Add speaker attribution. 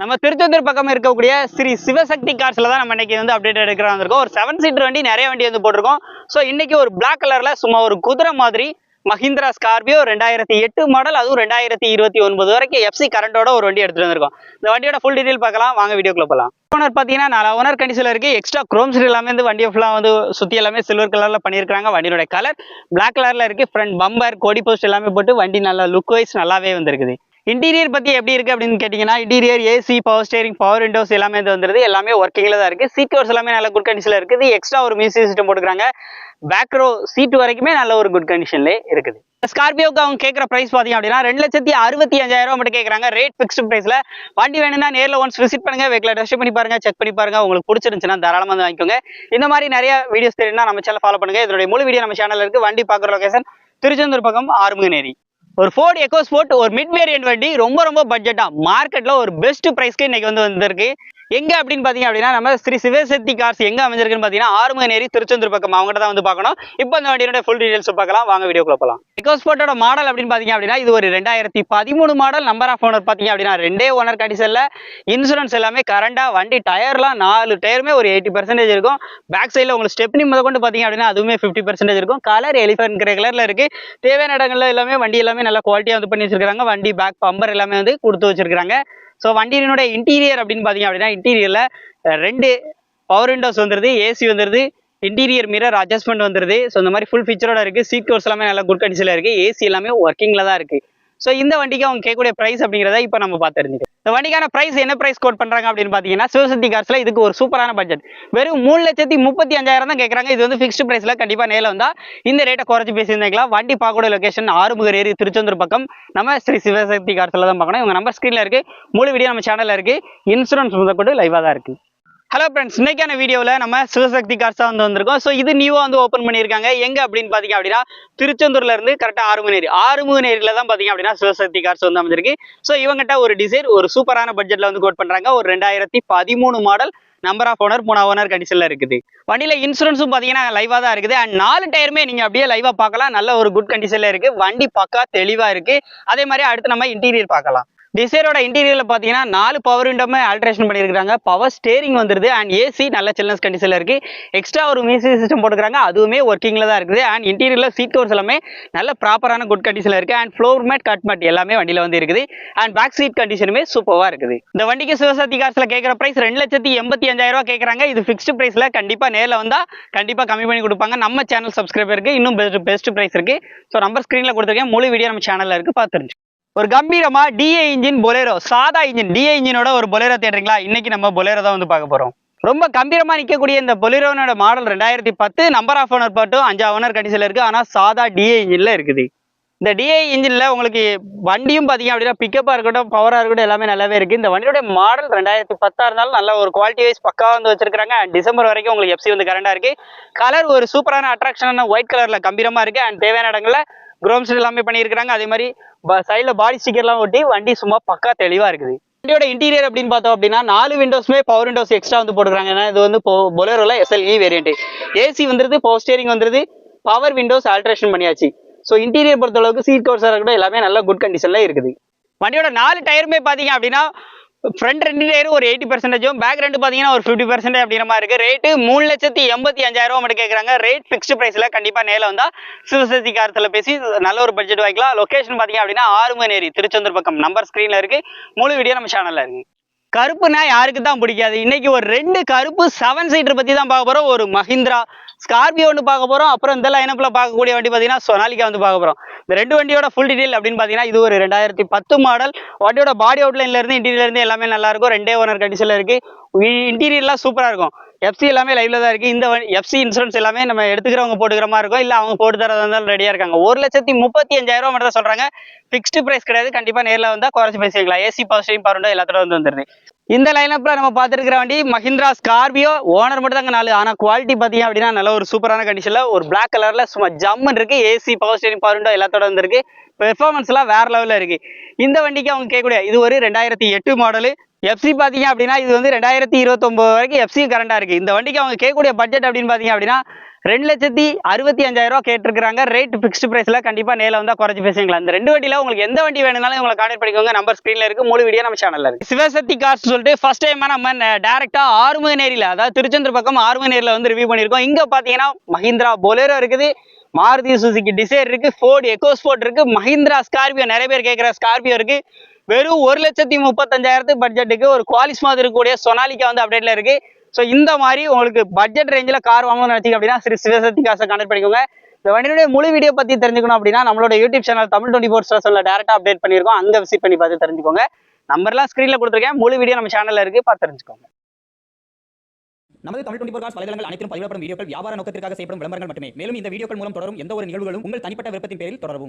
Speaker 1: நம்ம திருச்செந்தூர் பக்கம் இருக்கக்கூடிய ஸ்ரீ சிவசக்தி கார்ஸ்ல தான் நம்ம இன்னைக்கு வந்து அப்டேட் எடுக்கிற வந்திருக்கோம். ஒரு 7 சீட்டர் வண்டி, நிறைய வண்டி வந்து போட்டிருக்கோம். ஸோ இன்னைக்கு ஒரு பிளாக் கலர்ல சும்மா ஒரு குதிரை மாதிரி மஹிந்திரா ஸ்கார்பியோ 2008 மாடல், அதுவும் 2029 வரைக்கும் எஃப்சி கரண்டோட ஒரு வண்டி எடுத்துட்டு வந்திருக்கோம். இந்த வண்டியோட ஃபுல் டீடைல் பார்க்கலாம், வாங்க வீடியோக்குள்ள போகலாம். ஓனர் பார்த்தீங்கன்னா 4 ஓனர் கண்டிஷன்ல இருக்கு. எக்ஸ்ட்ரா குரோம் சீட் எல்லாமே வந்து வண்டியை ஃபுல்லாக வந்து சுற்றி எல்லாமே சில்வர் கலர்ல பண்ணியிருக்காங்க. வண்டியோட கலர் பிளாக் கலர்ல இருக்கு. ஃப்ரண்ட் பம்பர், கொடி போஸ்ட் எல்லாமே போட்டு வண்டி நல்லா லுக் வைஸ் நல்லாவே வந்திருக்குது. இன்டீரியர் பத்தி எப்படி இருக்கு அப்படின்னு கேட்டீங்கன்னா, interior AC, power steering, power Windows எல்லாமே வந்துருது. எல்லாமே ஒர்க்கிங்ல தான் இருக்கு. சீட் கவர்ஸ் எல்லாமே நல்ல குட் கண்டிஷன்ல இருக்குது. எக்ஸ்ட்ரா ஒரு மியூசிக் சிஸ்டம் போட்டுருக்காங்க. பேக் ரோ சீட் வரைக்குமே நல்ல ஒரு குட் கண்டிஷன்ல இருக்குது. ஸ்கார்பியோக்கு அவங்க கேட்குற பிரைஸ் பார்த்தீங்க அப்படின்னா 2,65,000 மட்டும் கேட்குறாங்க. ரேட் ஃபிக்ஸ்டு பிரைஸ்ல. வண்டி வேணும்னா நேரில் ஒன்ஸ் விசிட் பண்ணுங்க, வெஹிக்கிளை டெஸ்ட் பண்ணி பாருங்க, செக் பண்ணி பாருங்க. உங்களுக்கு பிடிச்சிருந்துச்சுன்னா தாராளமாக வந்து வாங்கிக்கோங்க. இந்த மாதிரி நிறைய வீடியோஸ் தெரியும்னா நம்ம சேனல் ஃபாலோ பண்ணுங்க. இதனுடைய முழு வீடியோ நம்ம சேனல்ல இருக்கு. வண்டி பார்க்குற லொகேஷன் திருச்செந்தூர் பக்கம் ஆறுமுகநேரி. ஒரு ஃபோர்ட் எக்கோ ஸ்போர்ட், ஒரு மிட் வேரியன்ட் வண்டி, ரொம்ப பட்ஜெட்டா மார்க்கெட்ல ஒரு பெஸ்ட் பிரைஸ்க்கு இன்னைக்கு வந்து வந்திருக்கு. எங்க அப்படின்னு பாத்தீங்க அப்படின்னா, நம்ம ஸ்ரீ சிவசக்தி கார்ஸ் எங்க அமைஞ்சிருக்குன்னு பாத்தீங்கன்னா ஆறுமுகநேரி, திருச்செந்தூர் பக்கம். அவங்ககிட்ட தான் வந்து பார்க்கணும். இப்போ அந்த வண்டியோட ஃபுல் டீடைல்ஸ் பார்க்கலாம், வாங்க வீடியோக்குள்ள போகலாம். எக்கோ ஸ்போர்ட்டோட மாடல் அப்படின்னு பாத்தீங்க அப்படின்னா, இது ஒரு 2013 மாடல். நம்பர் ஆஃப் ஓனர் பாத்தீங்க அப்படின்னா 2 ஓனர் கண்டிஷன்ல. இன்சூரன்ஸ் எல்லாமே கரண்டா. வண்டி டயர்லாம் 4 டயருமே ஒரு 80% இருக்கும். பேக் சைடில் உங்களுக்கு ஸ்டெப்னி முதல் கொண்டு பாத்தீங்க அப்படின்னா அதுவுமே 50% இருக்கும். கலர் எலிஃபென்ட் கிரே கலர்ல இருக்கு. தேவையான இடங்கள்ல எல்லாமே வண்டி எல்லாமே நல்லா குவாலிட்டியா வந்து பண்ணி வச்சிருக்காங்க. வண்டி பேக் பம்பர் எல்லாமே வந்து கொடுத்து வச்சிருக்காங்க. ஸோ வண்டியினுடைய இன்டீரியர் அப்படின்னு பார்த்தீங்க அப்படின்னா, இன்டீரியரில் 2 பவர் விண்டோஸ் வந்துருது, ஏசி வந்துருது, இன்டீரியர் மிரர் அட்ஜஸ்ட்மெண்ட் வந்துருது. ஸோ இந்த மாதிரி ஃபுல் ஃபீச்சரோட இருக்குது. சீட் கவர்ஸ் எல்லாமே நல்லா குட் கண்டிஷனில் இருக்குது. ஏசி எல்லாமே ஒர்க்கிங்கில் தான் இருக்குது. ஸோ இந்த வண்டிக்கு அவங்க கேட்கக்கூடிய ப்ரைஸ் அப்படிங்கிறத இப்போ நம்ம பார்த்து தெரிஞ்சுக்கலாம். இந்த வண்டிக்கான ப்ரைஸ் என்ன ப்ரைஸ் கோட் பண்ணுறாங்க அப்படின்னு பார்த்தீங்கன்னா, சிவசக்தி கார்ஸில் இதுக்கு ஒரு சூப்பரான பட்ஜெட் வெறும் 3,35,000 தான் கேட்குறாங்க. இது வந்து ஃபிக்ஸ்டு ப்ரைஸில். கண்டிப்பாக நேரில் வந்தால் இந்த ரேட்டை குறைச்சி பேசியிருந்தாக்கலாம். வண்டி பார்க்கக்கூடிய லொகேஷன் ஆறுமுகநேரி, திருச்செந்தூர் பக்கம். நம்ம ஸ்ரீ சிவசக்தி கார்ஸில் தான் பார்க்கணும். இவங்க நம்பர் ஸ்க்ரீனில் இருக்குது. முழு வீடியோ நம்ம சேனலில் இருக்குது. இன்சூரன்ஸ் முதற்கொண்டு லைவாக தான் இருக்குது. ஹலோ ஃப்ரெண்ட்ஸ், இன்னைக்கான வீடியோவில் நம்ம சிவசக்தி கார்ஸ் தான் வந்து வந்திருக்கோம். ஸோ இது நியூவாக வந்து ஓப்பன் பண்ணியிருக்காங்க. எங்கே அப்படின்னு பார்த்தீங்க அப்படின்னா, திருச்செந்தூர்ல இருந்து கரெக்டாக ஆறுமுகநேரியில் தான் பார்த்தீங்க அப்படின்னா சிவசக்தி கார்ஸ் வந்து அமைஞ்சிருக்கு. ஸோ இவங்ககிட்ட ஒரு டிசைர் ஒரு சூப்பரான பட்ஜெட்டில் வந்து கோட் பண்ணுறாங்க. ஒரு 2013 model, number of owner 3 owner கண்டிஷனில் இருக்குது. வண்டியில் இன்சூரன்ஸும் பார்த்தீங்கன்னா லைவாக தான் இருக்குது. அண்ட் 4 டயருமே நீங்கள் அப்படியே லைவாக பார்க்கலாம். நல்ல ஒரு குட் கண்டிஷனில் இருக்குது. வண்டி பக்கா தெளிவாக இருக்குது. அதே மாதிரி அடுத்து நம்ம இன்டீரியர் பார்க்கலாம். டிசைரோட இன்டீரியர்ல பாத்தீங்கன்னா 4 பவர் விண்டோமே ஆல்ட்ரேஷன் பண்ணியிருக்காங்க. பவர் ஸ்டேரிங் வந்துருது. அண்ட் ஏசி நல்ல சில்னஸ் கண்டிஷன்ல இருக்கு. எக்ஸ்ட்ரா ஒரு மியூசிக் சிஸ்டம் போட்டுக்கிறாங்க. அதுவுமே ஒர்க்கிங்ல தான் இருக்குது. அண்ட் இன்டீரியர்ல சீட் கவர்ஸ் எல்லாமே நல்ல ப்ராப்பரான குட் கண்டிஷன்ல இருக்கு. And floor mat, cut mat எல்லாமே வண்டியில வந்து இருக்குது. அண்ட் பேக் சீட் கண்டிஷனுமே சூப்பரா இருக்குது. இந்த வண்டிக்கு சிவசக்தி கார்ஸ்ல கேட்கிற பிரைஸ் 2,85,000 கேட்கறாங்க. இது ஃபிக்ஸ்டு பிரைஸ்ல. கண்டிப்பா நேரில் வந்தா கண்டிப்பா கம்மி பண்ணி கொடுப்பாங்க. நம்ம சேனல் சப்ஸ்கிரைபருக்கு இன்னும் பெஸ்ட் பிரைஸ் இருக்கு. ஸோ நம்பர் ஸ்கிரீன்ல கொடுத்துருக்கேன். முழு வீடியோ நம்ம சேனல்ல இருக்கு, பார்த்துருச்சு. ஒரு கம்பீரமா டிஏ இன்ஜின் பொலேரோ, சாதா இன்ஜின் டிஏ இன்ஜினோட ஒரு பொலேரோ தேடுறீங்களா? இன்னைக்கு நம்ம பொலேரோ தான் வந்து பார்க்க போறோம். ரொம்ப கம்பீரமா நிற்கக்கூடிய இந்த பொலேரோனோட மாடல் 2010, நம்பர் ஆஃப் ஓனர் மட்டும் 5 ஓனர் கண்டிஷன்ல இருக்கு. ஆனா சாதா டிஏ இன்ஜின்ல இருக்குது. இந்த டிஏ இன்ஜின்ல உங்களுக்கு வண்டியும் பாத்தீங்க அப்படின்னா பிக்கப்பா இருக்கட்டும், பவரா இருக்கட்டும், எல்லாமே நல்லாவே இருக்கு. இந்த வண்டியோட மாடல் 2010 இருந்தாலும் நல்ல ஒரு குவாலிட்டி வைஸ் பக்கா வந்து வச்சிருக்காங்க. டிசம்பர் வரைக்கும் உங்களுக்கு எஃப்சி வந்து கரண்டா இருக்கு. கலர் ஒரு சூப்பரான அட்ராக்ஷனான ஒயிட் கலர்ல கம்பீரமா இருக்கு. அண்ட் தேவையான இடங்கள்ல குரோம் சீட் எல்லாமே பண்ணியிருக்காங்க. அதே மாதிரி சைடில் பாடி ஸ்டிக்கர்லாம் ஒட்டி வண்டி சும்மா பக்கா தெளிவா இருக்குது. வண்டியோட இன்டீரியர் அப்படின்னு பார்த்தோம் அப்படின்னா 4 விண்டோஸ்மே பவர் விண்டோஸ் எக்ஸ்ட்ரா வந்து போட்டுருக்காங்க. ஏன்னா இது வந்து பொலேரோல SLE வேரியன்ட். ஏசி வந்துருது, பவர் ஸ்டேரிங் வந்துருது, பவர் விண்டோஸ் ஆல்ட்ரேஷன் பண்ணியாச்சு. ஸோ இன்டீரியர் பொறுத்த அளவுக்கு சீட் கவர்ஸாக இருக்கட்டும் எல்லாமே நல்ல குட் கண்டிஷன்ல இருக்குது. வண்டியோட 4 டயருமே பார்த்தீங்க அப்படின்னா ஃப்ரண்ட் 2 டயரும் ஒரு 80%, பேக் 2 பார்த்தீங்கன்னா ஒரு 50% அப்படிங்கிற மாதிரி இருக்கு. ரேட்டு 3,85,000 மட்டும் கேட்குறாங்க. ரேட் ஃபிக்ஸ்டு பிரைஸ்ல. கண்டிப்பா நேரில் வந்தா சிவசக்தி கார்ஸ்ல பேசி நல்ல ஒரு பட்ஜெட் வாங்கிக்கலாம். லொகேஷன் பார்த்தீங்க அப்படின்னா ஆறுமுகநேரி, திருச்செந்தூர் பக்கம். நம்பர் ஸ்கிரீன்ல இருக்கு. முழு வீடியோ நம்ம சேனல்ல இருக்கு. கருப்புனா யாருக்கு தான் பிடிக்காது? இன்னைக்கு ஒரு 2 கருப்பு 7 சீட்டர் பத்தி தான் பார்க்க போறோம். ஒரு மஹிந்திரா ஸ்கார்பியோ ஒன்று பார்க்க போறோம். அப்புறம் இந்த லைனப்ல பார்க்கக்கூடிய வண்டி பார்த்தீங்கன்னா சொனாலிகா வந்து பார்க்க போறோம். இந்த 2 வண்டியோட ஃபுல் டீடைல் அப்படின்னு பார்த்தீங்கன்னா, இது ஒரு 2010 மாடல். வண்டியோட பாடி அவுட்லைன்ல இருந்து இன்டீரியர்ல இருந்து எல்லாமே நல்லா இருக்கும். 2 ஓனர் கண்டிஷன்ல இருக்கு. இன்டீரியர்லாம் சூப்பரா இருக்கும். எஃப்சி எல்லாமே லைவ்ல தான் இருக்கு. இந்த எஃப்சி இன்சூரன்ஸ் எல்லாமே நம்ம எடுத்துக்கிறவங்க போட்டுக்கிற மாதிரி இருக்கும். இல்ல அவங்க போட்டு தரதா இருந்தாலும் ரெடியா இருக்காங்க. 1,35,000 மட்டும் தான் சொல்றாங்க. ஃபிக்ஸ்டு பிரைஸ் கிடையாது. கண்டிப்பா நேரில் வந்தா குறைச்சு பேசிக்கலாம். AC, power steering, power window எல்லாத்தோட வந்து வந்துருது. இந்த லைனப்ல நம்ம பார்த்துருக்கிற வண்டி மஹிந்திரா ஸ்கார்பியோ. ஓனர் மட்டும் தாங்க 4. ஆனா குவாலிட்டி பார்த்தீங்க அப்படின்னா நல்ல ஒரு சூப்பரான கண்டிஷன்ல ஒரு பிளாக் கலர்ல சும்மா ஜம்மன் இருக்கு. AC, power steering, power window எல்லாத்தோட வந்துருக்கு. பெர்ஃபார்மன்ஸ் எல்லாம் வேற லெவல்ல இருக்கு. இந்த வண்டிக்கு அவங்க கேட்கக்கூடிய இது ஒரு 2008 மாடலு. எஃப்சி பார்த்தீங்க அப்படின்னா இது வந்து 2029 வரைக்கும் எஃப்சி கரண்டா இருக்கு. இந்த வண்டிக்கு அவங்க கேட்கக்கூடிய பட்ஜெட் அப்படின்னு பார்த்தீங்க அப்படின்னா 2,65,000 கேட்டிருக்காங்க. ரேட் ஃபிக்ஸ்டு பிரைஸ்ல கண்டிப்பா நேரில் வந்தா குறைச்சு பேசுவீங்களா? இந்த 2 வண்டியில உங்களுக்கு எந்த வண்டி வேணும்னாலும் உங்களை கான்டாக்ட் பண்ணிக்கோங்க. நம்பர் ஸ்கிரீன்ல இருக்கு. முழு வீடியோ நம்ம சேனல்ல இருக்கு. சிவசக்தி கார்ஸ் சொல்லிட்டு ஃபர்ஸ்ட் டைம் நம்ம டைரக்டா ஆறுமுகநேரியில, அதாவது திருச்செந்தூர் பக்கம் ஆறுமுகநேரில வந்து ரிவ்யூ பண்ணிருக்கோம். இங்க பாத்தீங்கன்னா மஹிந்திரா பொலேரோ இருக்குது, மாருதி சுசுகி டிசைர் இருக்கு, ஃபோர்டு எக்கோ ஸ்போர்ட் இருக்கு, மஹிந்திரா ஸ்கார்பியோ, நிறைய பேர் கேட்கிற ஸ்கார்பியோ இருக்கு. வெறும் 1,35,000 பட்ஜெட்டுக்கு ஒரு குவாலிஸ் மாதிரி இருக்கக்கூடிய சொனாலிக்கா வந்து அப்டேட்ல இருக்கு. ஸோ இந்த மாதிரி உங்களுக்கு பட்ஜெட் ரேஞ்சில் கார் வாங்கணும்னு நினைச்சீங்க அப்படின்னா ஸ்ரீ சிவசக்தி காசை கான்டாக்ட் பண்ணிக்கோங்க. இந்த வண்டியுடைய முழு வீடியோ பத்தி தெரிஞ்சுக்கணும் அப்படின்னா நம்மளோட யூடியூப் சேனல் தமிழ் 24 ஸ்டேஷன்ல டேரக்டா அப்டேட் பண்ணிருக்கோம். அங்க விசிட் பண்ணி பார்த்து தெரிஞ்சுக்கோங்க. நம்பர்லாம் ஸ்கிரீன்ல கொடுத்துருக்கேன். முழு வீடியோ நம்ம சேனல்ல இருக்கு, பார்த்து தெரிஞ்சுக்கோங்க.
Speaker 2: நமது தமிழ் 24 காஸ் வலைதளங்கள் அனைத்தும் பதிவிடப்படும் வீடியோக்கள் வியாபார நோக்கத்திற்காக செய்யப்படும் விளம்பரங்கள் மட்டுமே. மேலும் இந்த வீடியோக்கள் மூலம் தொடரும் எந்த ஒரு நிகழ்வுகளும் உங்கள் தனிப்பட்ட விருப்பத்தின் பேரில் தொடரவும்.